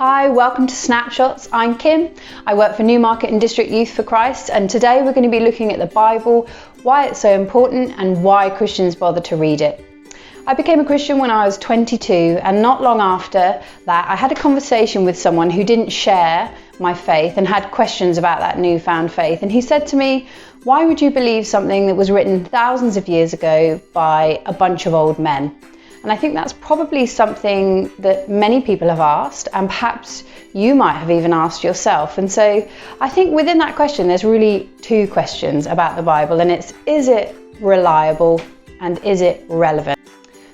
Hi, welcome to Snapshots. I'm Kim. I work for Newmarket and District Youth for Christ, and today we're going to be looking at the Bible, why it's so important and why Christians bother to read it. I became a Christian when I was 22, and not long after that I had a conversation with someone who didn't share my faith and had questions about that newfound faith. And he said to me, "Why would you believe something that was written thousands of years ago by a bunch of old men?" And I think that's probably something that many people have asked, and perhaps you might have even asked yourself. And so I think within that question, there's really two questions about the Bible, and it's, is it reliable and is it relevant?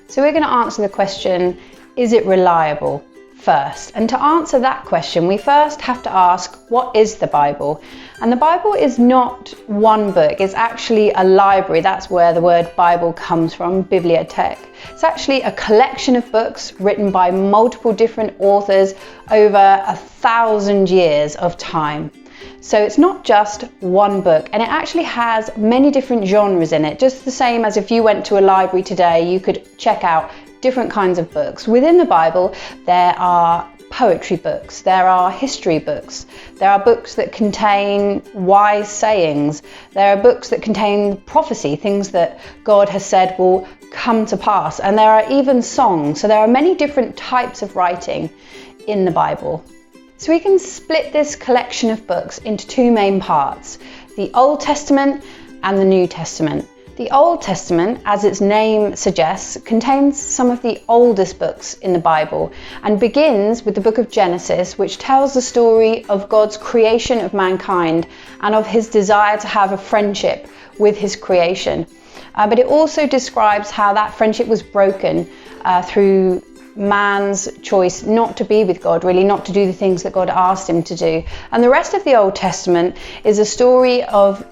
So we're going to answer the question, is it reliable first? And to answer that question, we first have to ask, what is the Bible? And the Bible is not one book, it's actually a library. That's where the word Bible comes from, bibliothèque. It's actually a collection of books written by multiple different authors over 1,000 years of time. So it's not just one book, and it actually has many different genres in it, just the same as if you went to a library today, you could check out different kinds of books. Within the Bible, there are poetry books, there are history books, there are books that contain wise sayings, there are books that contain prophecy, things that God has said will come to pass, and there are even songs. So there are many different types of writing in the Bible. So we can split this collection of books into two main parts, the Old Testament and the New Testament. The Old Testament, as its name suggests, contains some of the oldest books in the Bible and begins with the book of Genesis, which tells the story of God's creation of mankind and of his desire to have a friendship with his creation. But it also describes how that friendship was broken through man's choice not to be with God, really not to do the things that God asked him to do. And the rest of the Old Testament is a story of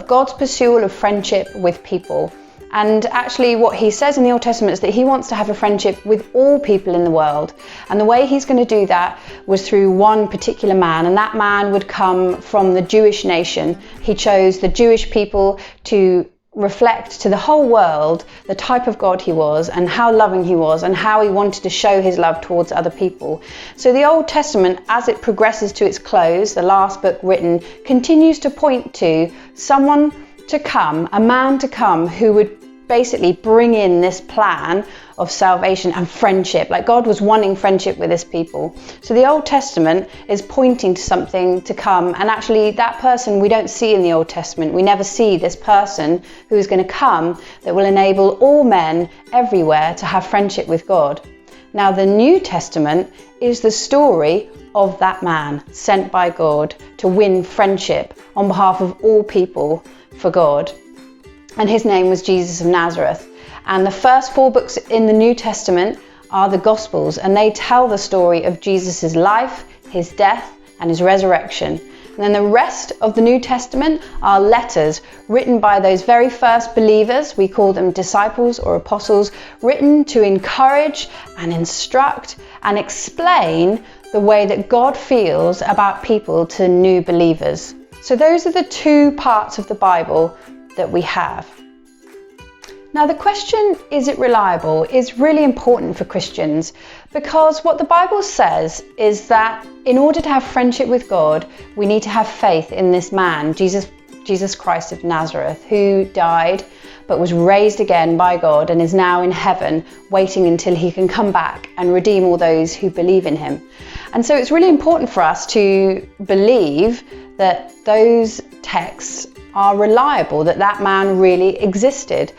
God's pursuit of friendship with people. And actually what he says in the Old Testament is that he wants to have a friendship with all people in the world. And the way he's going to do that was through one particular man, and that man would come from the Jewish nation. He chose the Jewish people to reflect to the whole world the type of God he was and how loving he was and how he wanted to show his love towards other people. So the Old Testament, as it progresses to its close, the last book written, continues to point to someone to come, a man to come who would basically bring in this plan of salvation and friendship. Like God was wanting friendship with his people. So the Old Testament is pointing to something to come, and actually that person we don't see in the Old Testament. We never see this person who is going to come that will enable all men everywhere to have friendship with God. Now the New Testament is the story of that man sent by God to win friendship on behalf of all people for God. And his name was Jesus of Nazareth. And the first 4 books in the New Testament are the Gospels, and they tell the story of Jesus' life, his death, and his resurrection. And then the rest of the New Testament are letters written by those very first believers. We call them disciples or apostles, written to encourage and instruct and explain the way that God feels about people to new believers. So those are the two parts of the Bible that we have. Now the question, is it reliable, is really important for Christians, because what the Bible says is that in order to have friendship with God, we need to have faith in this man, Jesus Christ of Nazareth, who died but was raised again by God and is now in heaven, waiting until he can come back and redeem all those who believe in him. And so it's really important for us to believe that those texts are reliable, that man really existed.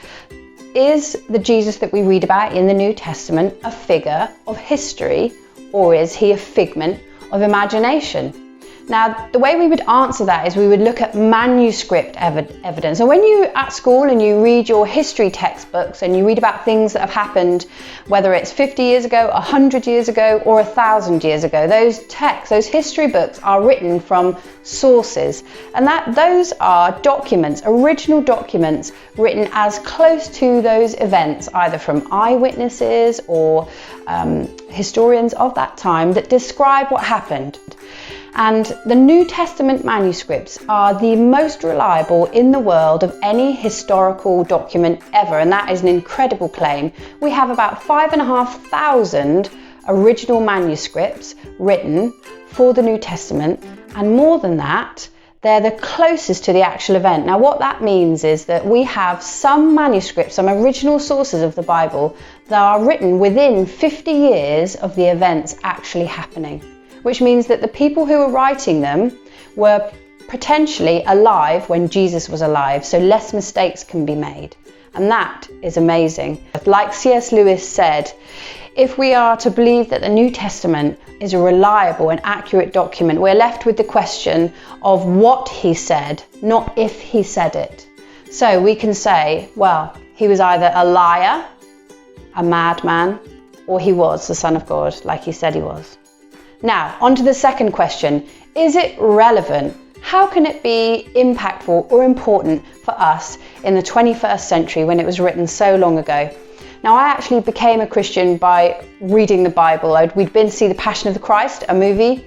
Is the Jesus that we read about in the New Testament a figure of history, or is he a figment of imagination? Now, the way we would answer that is we would look at manuscript evidence. And when you're at school and you read your history textbooks and you read about things that have happened, whether it's 50 years ago, 100 years ago, or 1,000 years ago, those texts, those history books are written from sources. And those are documents, original documents, written as close to those events, either from eyewitnesses or historians of that time that describe what happened. And the New Testament manuscripts are the most reliable in the world of any historical document ever, and that is an incredible claim. We have about 5,500 original manuscripts written for the New Testament, and more than that, they're the closest to the actual event. Now, what that means is that we have some manuscripts, some original sources of the Bible that are written within 50 years of the events actually happening, which means that the people who were writing them were potentially alive when Jesus was alive, so less mistakes can be made. And that is amazing. Like C.S. Lewis said, if we are to believe that the New Testament is a reliable and accurate document, we're left with the question of what he said, not if he said it. So we can say, well, he was either a liar, a madman, or he was the Son of God, like he said he was. Now, on to the second question. Is it relevant? How can it be impactful or important for us in the 21st century when it was written so long ago? Now, I actually became a Christian by reading the Bible. We'd been to see The Passion of the Christ, a movie,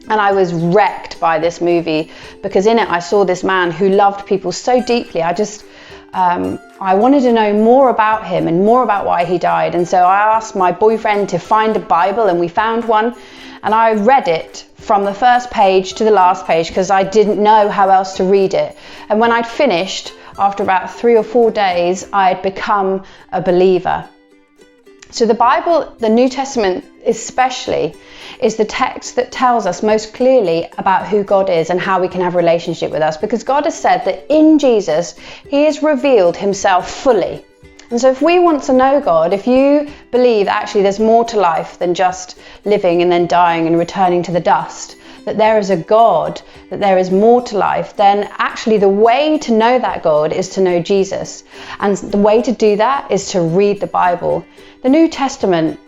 and I was wrecked by this movie because in it I saw this man who loved people so deeply. I wanted to know more about him and more about why he died. And so I asked my boyfriend to find a Bible, and we found one. And I read it from the first page to the last page because I didn't know how else to read it. And when I'd finished, after about 3 or 4 days, I had become a believer. So the Bible, the New Testament especially, is the text that tells us most clearly about who God is and how we can have a relationship with us, because God has said that in Jesus, he has revealed himself fully. And so if we want to know God, if you believe actually there's more to life than just living and then dying and returning to the dust, that there is a God, that there is more to life, then actually the way to know that God is to know Jesus. And the way to do that is to read the Bible. The New Testament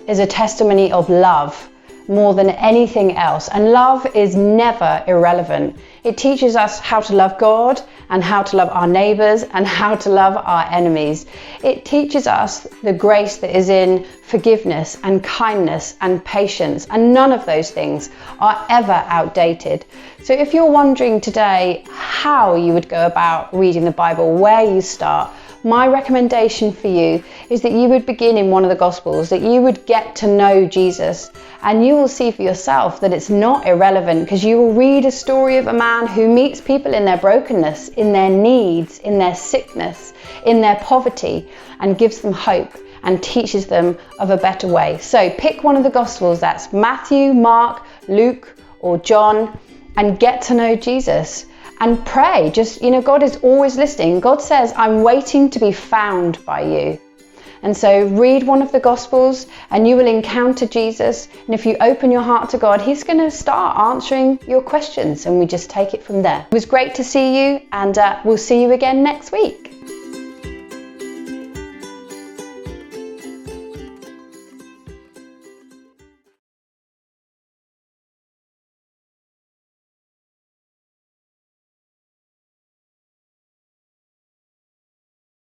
is a testimony of love more than anything else. And love is never irrelevant. It teaches us how to love God and how to love our neighbours and how to love our enemies. It teaches us the grace that is in forgiveness and kindness and patience, and none of those things are ever outdated. So if you're wondering today how you would go about reading the Bible, where you start, my recommendation for you is that you would begin in one of the Gospels, that you would get to know Jesus, and you will see for yourself that it's not irrelevant, because you will read a story of a man who meets people in their brokenness, in their needs, in their sickness, in their poverty, and gives them hope and teaches them of a better way. So pick one of the Gospels, that's Matthew, Mark, Luke, or John, and get to know Jesus. And pray, God is always listening. God says, I'm waiting to be found by you. And so read one of the Gospels and you will encounter Jesus. And if you open your heart to God, he's going to start answering your questions, and we just take it from there. It was great to see you, and we'll see you again next week.